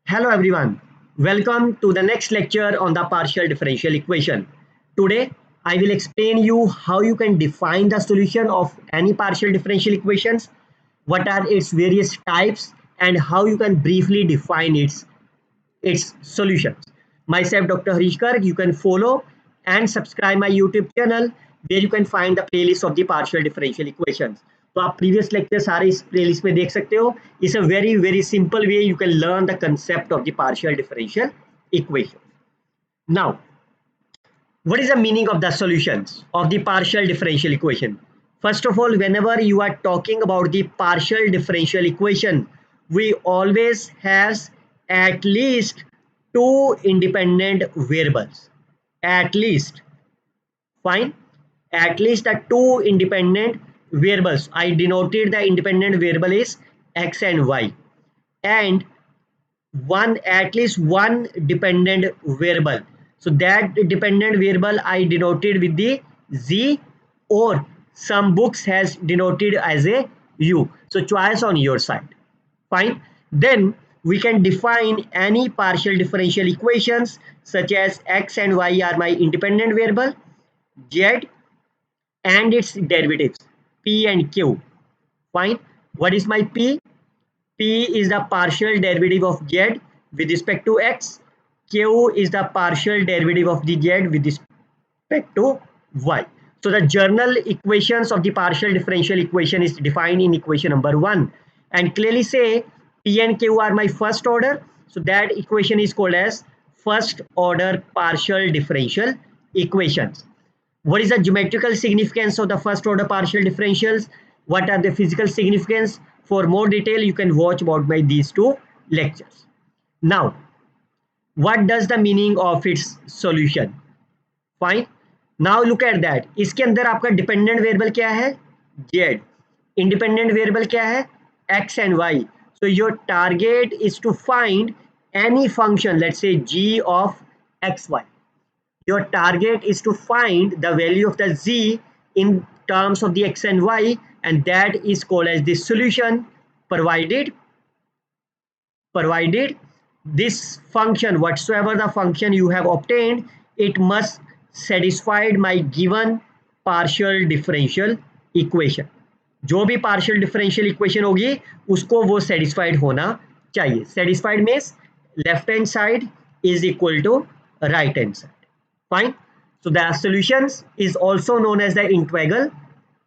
Hello everyone, welcome to the next lecture on the partial differential equation. Today I will explain you how you can define the solution of any partial differential equations, what are its various types and how you can briefly define its solutions. Myself Dr. Harish Garg, you can follow and subscribe my YouTube channel where you can find the playlist of the partial differential equations. तो आप previous lecture सारे इस playlist में देख सकते हो. It's a very simple way you can learn the concept of the partial differential equation. Now, what is the meaning of the solutions of the partial differential equation? First of all, whenever you are talking about the partial differential equation, we always has at least two independent variables. At least, fine. At least the two independent variables. I denoted the independent variable is x and y, and one at least one dependent variable. So that dependent variable I denoted with the z, or some books has denoted as a u. So choice on your side. Fine. Then we can define any partial differential equations such as x and y are my independent variable, z and its derivatives p and q. Fine. What is my p? P is the partial derivative of z with respect to x. Q is the partial derivative of the z with respect to y. So the general equations of the partial differential equation is defined in equation number 1, and clearly say P and Q are my first order. So that equation is called as first order partial differential equations. What is the geometrical significance of the first order partial differentials? What are the physical significance? For more detail, you can watch about my these two lectures. Now, what does the meaning of its solution? Fine. Now look at that. इसके अंदर आपका dependent variable क्या है? Z. Independent variable क्या है? X and Y. So your target is to find any function, let's say g of xy. Your target is to find the value of the z in terms of the x and y, and that is called as the solution, provided this function, whatsoever the function you have obtained, it must satisfy my given partial differential equation. जो भी partial differential equation होगी उसको वो satisfied होना चाहिए. Satisfied means left hand side is equal to right hand side. Fine. So the solutions is also known as the integral.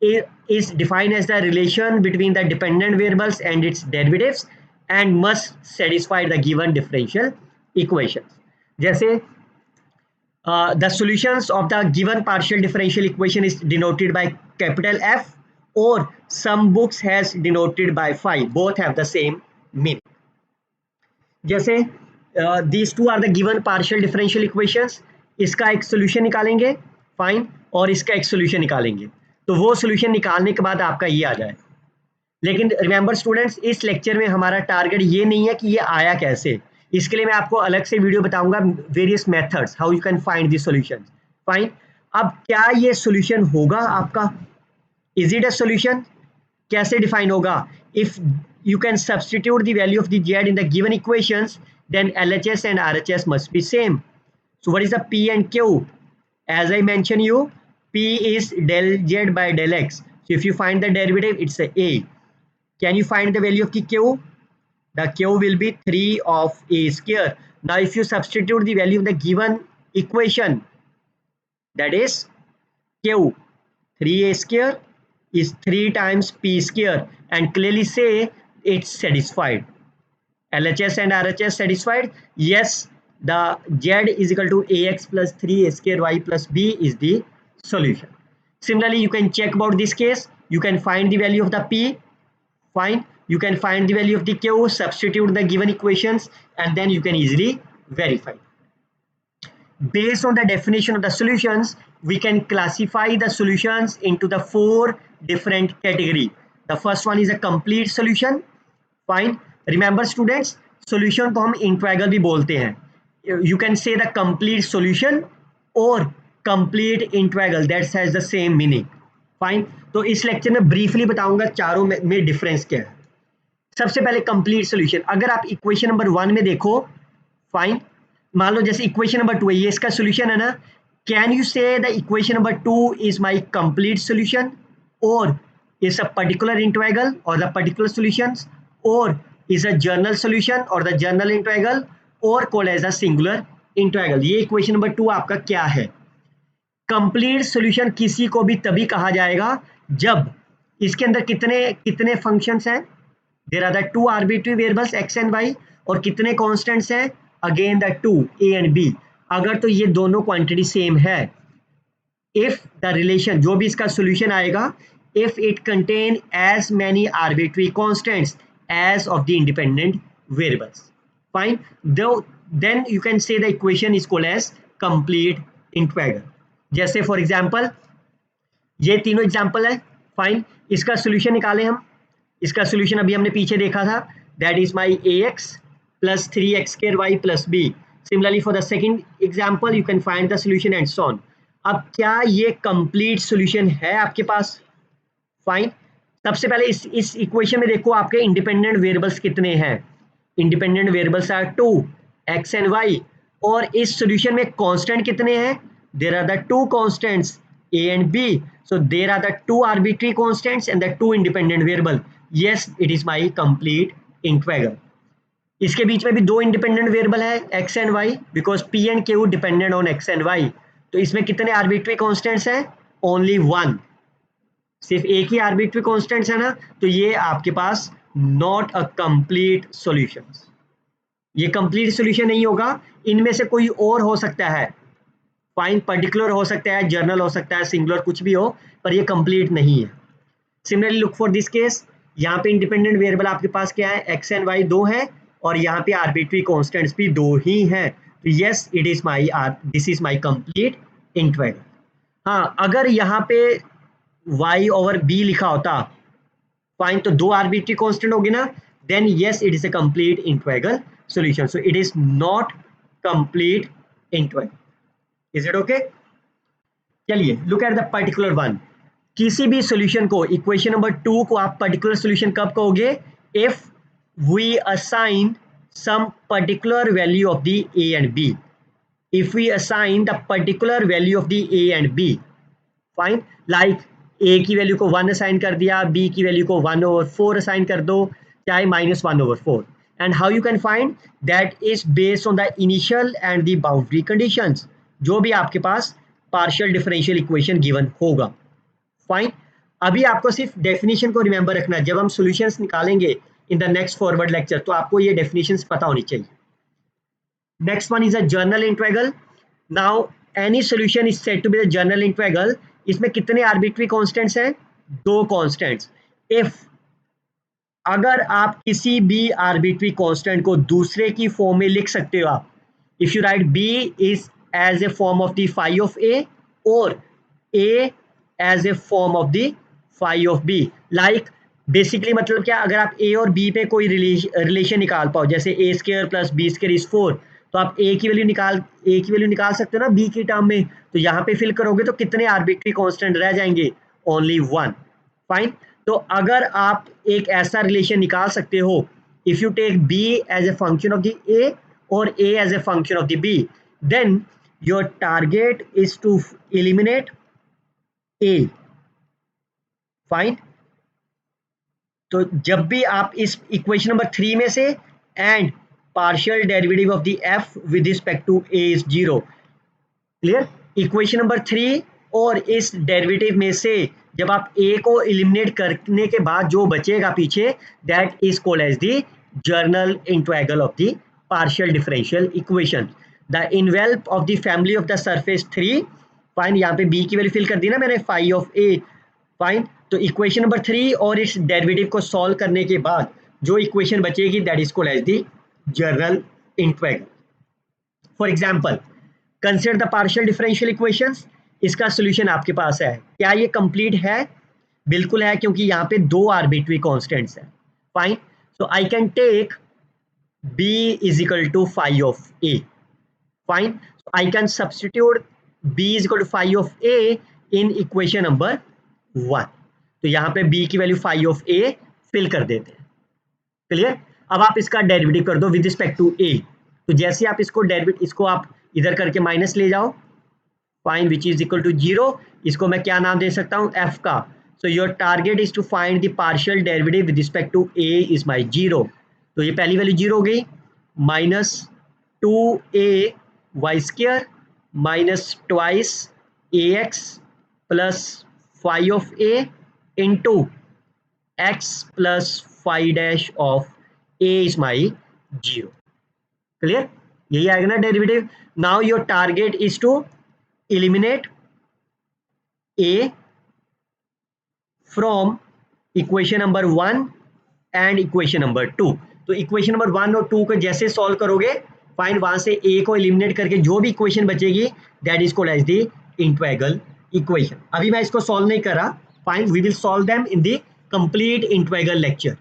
It is defined as the relation between the dependent variables and its derivatives and must satisfy the given differential equations. जैसे the solutions of the given partial differential equation is denoted by capital F, or some books has denoted by phi. Both have the same meaning. जैसे these two are the given partial differential equations. इसका एक solution निकालेंगे, fine, और इसका एक solution निकालेंगे. तो वो सोल्यूशन निकालने के बाद आपका ये आ जाए. लेकिन रिमेंबर स्टूडेंट्स, इस लेक्चर में हमारा टारगेट ये नहीं है कि ये आया कैसे. इसके लिए मैं आपको अलग से वीडियो बताऊंगा, various methods how you can find the solution. Fine. अब क्या ये सॉल्यूशन होगा आपका? Is it a solution? कैसे डिफाइन होगा? If you can substitute the value of the z in the given equations, then LHS and RHS must be same. So what is the P and Q? As I mentioned you, P is del z by del x. So if you find the derivative, it's a. Can you find the value of the Q? The Q will be 3 of a square. Now if you substitute the value of the given equation, that is Q, 3a square is 3 times p square, and clearly say it's satisfied. LHS and RHS satisfied? Yes, the z is equal to ax plus 3a square y plus b is the solution. Similarly, you can check about this case. You can find the value of the p. Fine. You can find the value of the q, substitute the given equations, and then you can easily verify. Based on the definition of the solutions, we can classify the solutions into the 4 different categories. The first one is a complete solution. Fine. Remember students, solution को हम integral भी बोलते हैं. You can say the complete solution or complete integral, that has the same meaning. Fine. तो इस lecture में briefly बताऊंगा चारों में difference क्या है. सबसे पहले कंप्लीट सोल्यूशन, अगर आप इक्वेशन नंबर 1 में देखो, फाइन, मान लो जैसे इक्वेशन नंबर 2 है, ये इसका सोल्यूशन है ना, कैन यू से the equation number 2 is my complete solution, और is a particular integral or the particular solutions, or is a general solution or the general integral, or called as a singular integral। ये equation number 2 आपका क्या है? Complete solution किसी को भी तभी कहा जाएगा जब इसके अंदर कितने कितने फंक्शंस हैं, there are the two arbitrary variables x and y, और कितने कांस्टेंट्स हैं, again the two a and b। अगर तो ये दोनों क्वांटिटी सेम है, इफ द रिलेशन, जो भी इसका सॉल्यूशन आएगा, if it contain as many arbitrary constants as of the independent variables, fine, though then you can say the equation is called as complete integral। जैसे for example ये तीनों example है, fine, इसका solution निकालें हम। इसका solution अभी हमने पीछे देखा था, that is my ax plus 3x square y plus b। Similarly for the second example you can find the solution and so on. अब क्या ये कंप्लीट सॉल्यूशन है आपके पास? फाइन, सबसे पहले इस इक्वेशन में देखो आपके इंडिपेंडेंट वेरिएबल्स कितने हैं। Independent variables are 2 x and y, और इस सॉल्यूशन में कांस्टेंट कितने हैं, there are the two constants a and b, so there are the two arbitrary constants and the two independent variable। yes, it is my complete integral। इसके बीच में भी दो independent variable है x and y, because p and q dependent on x and y। तो इसमें कितने arbitrary constants हैं, only one, सिर्फ एक ही आर्बिट्री कांस्टेंट्स है ना, तो ये आपके पास नॉट अ कंप्लीट सॉल्यूशन। ये कंप्लीट सॉल्यूशन नहीं होगा, इनमें से कोई और हो सकता है, फाइन, पर्टिकुलर हो सकता है, जर्नल हो सकता है, सिंगुलर, कुछ भी हो, पर ये कंप्लीट नहीं है। Similarly look for this case, यहाँ पे इंडिपेंडेंट वेरिएबल आपके पास क्या है, x एंड y दो है, और यहाँ पे आर्बिट्री कांस्टेंट्स भी दो ही हैं, तो yes, it is my this is my complete integral. हाँ, अगर यहाँ पे y ओवर b लिखा होता, फाइन, तो दो आर्बिट्री कांस्टेंट होगी ना, then yes, it is a complete integral solution. So it is not complete integral. Is it okay? चलिए look at the particular one. किसी भी सॉल्यूशन को, इक्वेशन नंबर 2 को आप पर्टिकुलर सॉल्यूशन कब कहोगे, if we assign some particular value of the a and b। If we assign the particular value of the a and b, fine, like a की value को 1 assign कर दिया, b की value को 1/4 assign कर दो, चाहे -1/4। And how you can find, that is based on the initial and the boundary conditions, जो भी आपके पास पार्शियल डिफरेंशियल इक्वेशन गिवन होगा। फाइन, अभी आपको सिर्फ डेफिनेशन को रिमेंबर रखना है, जब हम सॉल्यूशंस निकालेंगे in the next forward lecture, तो आपको ये डेफिनेशंस पता होनी चाहिए। Next one is a general integral. Now any solution is said to be the general integral. इसमें कितने आर्बिट्री कांस्टेंट्स हैं, दो कांस्टेंट्स। इफ, अगर आप किसी भी आर्बिट्री कांस्टेंट को दूसरे की फॉर्म में लिख सकते हो आप, if you right b is as a form of the phi of a, or a as a form of the phi of b, like basically मतलब क्या, अगर आप a और b पे कोई रिलेशन निकाल पाओ, जैसे a square plus b square is 4, तो आप a की वैल्यू निकाल सकते हो ना b की टर्म में, तो यहाँ पे फिल करोगे तो कितने आर्बिट्री कांस्टेंट रह जाएंगे, ओनली वन। फाइन, तो अगर आप एक ऐसा रिलेशन निकाल सकते हो, if you take b as a function of the a और a as a function of the b, then your target is to eliminate a। Fine, तो जब भी आप इस इक्वेशन नंबर 3 में से and partial derivative of the f with respect to a is 0, clear, equation number 3 और इस derivative में से जब आप a को एलिमिनेट करने के बाद जो बचेगा पीछे, that is called as the general integral of the partial differential equation. The envelope of the family of the surface 3, fine, यहाँ पे b की वैल्यू फिल कर दी ना मैंने, phi of a, फाइन, तो इक्वेशन नंबर 3 और इस डेरिवेटिव को सॉल्व करने के बाद जो इक्वेशन बचेगी, that is called as the general integral. For example, consider the partial differential equations. इसका सॉल्यूशन आपके पास है, क्या ये कंप्लीट है? बिल्कुल है, क्योंकि यहाँ पे दो आर्बिट्री कांस्टेंट्स हैं। Fine, so I can take b is equal to phi of a। Fine, so I can substitute b is equal to phi of a in equation number 1। तो यहाँ पे b की value phi of a fill कर देते हैं। Clear. अब आप इसका डेरिवेटिव कर दो विद रिस्पेक्ट टू ए। तो जैसे आप इसको डेरिवेटिव, इसको आप इधर करके माइनस ले जाओ, fine, which is equal to 0। इसको मैं क्या नाम दे सकता हूँ, एफ का। So your target is to find the partial derivative with respect to a is my 0। तो ये पहली वैल्यू 0 हो गई, minus 2a y² minus twice ax plus five of a into x plus five dash of a is my 0। Clear, यही आएगा ना derivative. Now your target is to eliminate a from equation number 1 and equation number 2। तो equation number 1 और 2 को जैसे solve करोगे, fine, वहां से a को एलिमिनेट करके जो भी इक्वेशन बचेगी that is called as the integral equation. अभी मैं इसको सॉल्व नहीं कर रहा, fine, we will solve them in the complete integral lecture.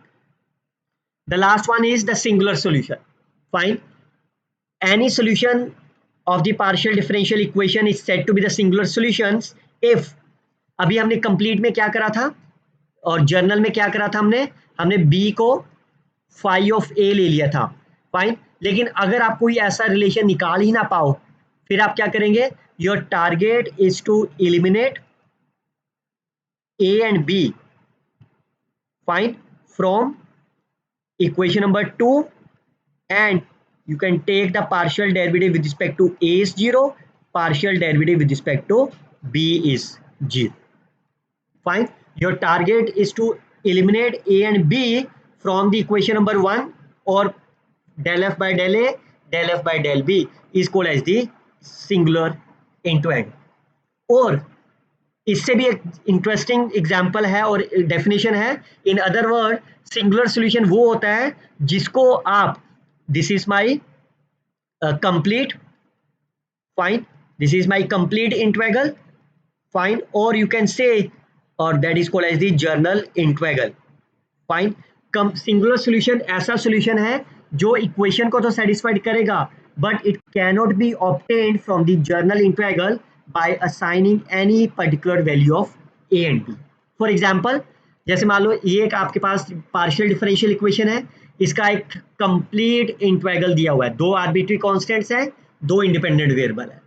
The last one is the singular solution. Fine, any solution of the partial differential equation is said to be the singular solutions if, अभी हमने complete में क्या करा था और journal में क्या करा था, हमने b को फाइव ऑफ a ले लिया था, फाइन। लेकिन अगर आप कोई ऐसा रिलेशन निकाल ही ना पाओ, फिर आप क्या करेंगे, your target is to eliminate a and b, फाइन, from equation number 2 and you can take the partial derivative with respect to a is 0, partial derivative with respect to b is 0. Fine, your target is to eliminate a and b from the equation number 1, or del f by del a, del f by del b is called as the singular integral। और इससे भी एक interesting example है और definition है। In other word, singular solution वो होता है जिसको आप, this is my complete, fine, this is my complete integral, fine, or you can say, or that is called as the general integral, fine। Singular solution ऐसा solution है जो equation को तो सेटिस्फाइड करेगा, but it cannot be obtained from the general integral by assigning any particular value of a and b. For example, जैसे मान लो ये एक आपके पास पार्शियल डिफरेंशियल इक्वेशन है, इसका एक कंप्लीट इंटीग्रल दिया हुआ है, दो आर्बिट्री कांस्टेंट्स हैं, दो इंडिपेंडेंट वेरिएबल है।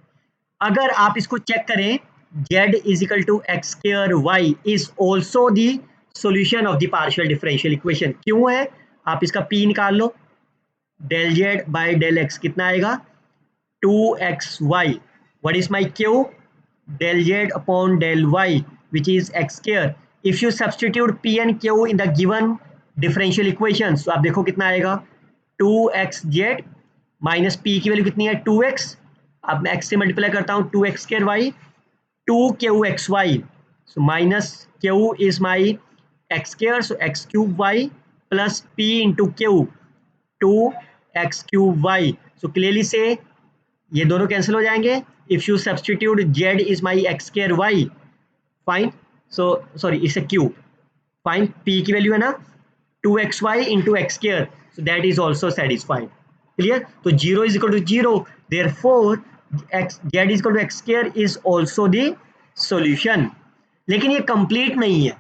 अगर आप इसको चेक करें, z is equal to x square y is also the solution of the partial differential equation। क्यों है, आप इसका p निकाल लो, del z by del x कितना आएगा, 2xy, what is my q, del z upon del y which is x square। if you substitute p and q in the given differential equations, तो आप देखो कितना आएगा, 2xz minus p की value कितनी है, 2x, अब मैं x से मल्टीप्लाई करता हूँ, 2x square y, 2qxy, so minus q is my x square, so x cube y plus p into q, 2x cube y। so clearly say ये दोनों कैंसिल हो जाएंगे। if you substitute z is my x square y, fine, so sorry it's a cube, fine, p की value है ना 2xy into x square, so that is also satisfied। clear, तो 0 is equal to 0, therefore x z is equal to x square is also the solution। लेकिन ये complete नहीं है।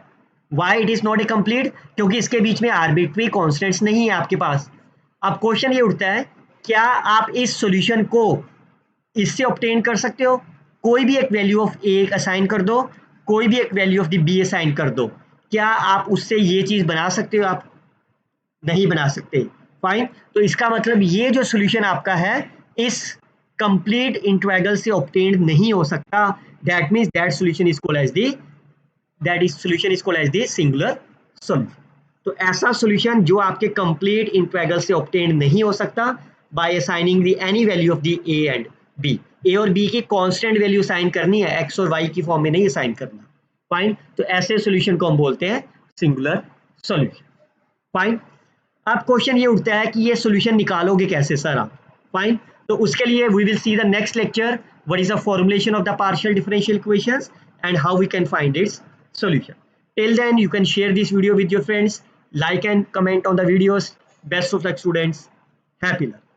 why it is not a complete, क्योंकि इसके बीच में arbitrary constants नहीं है आपके पास। अब क्वेश्चन ये उठता है, क्या आप इस सॉल्यूशन को इससे ऑब्टेन कर सकते हो, कोई भी एक वैल्यू ऑफ ए असाइन कर दो, कोई भी एक value of the be assign कर दो, क्या आप उससे ये चीज बना सकते हो, आप नहीं बना सकते, फाइन। तो इसका मतलब ये जो सॉल्यूशन आपका है इस कंप्लीट इंटीग्रल से ऑब्टेन्ड नहीं हो सकता। That means that solution is called as the, that is solution is called as the singular solution. तो ऐसा सॉल्यूशन जो आपके कंप्लीट इंटीग्रल से ऑब्टेन्ड नहीं हो सकता by assigning the any value of the A and B. A और B की कांस्टेंट वैल्यू असाइन करनी है, एक्स और वाई की फॉर्म में नहीं असाइन करना, फाइन। तो ऐसे सॉल्यूशन को हम बोलते हैं सिंगुलर सॉल्यूशन, फाइन। अब क्वेश्चन ये उठता है कि ये सॉल्यूशन निकालोगे कैसे सर आप, फाइन। तो उसके लिए we will see the next lecture, what is the formulation of the partial differential equations and how we can find its solution. Till then, you can share this video with your friends, like and comment on the videos. Best of luck students, happy learning.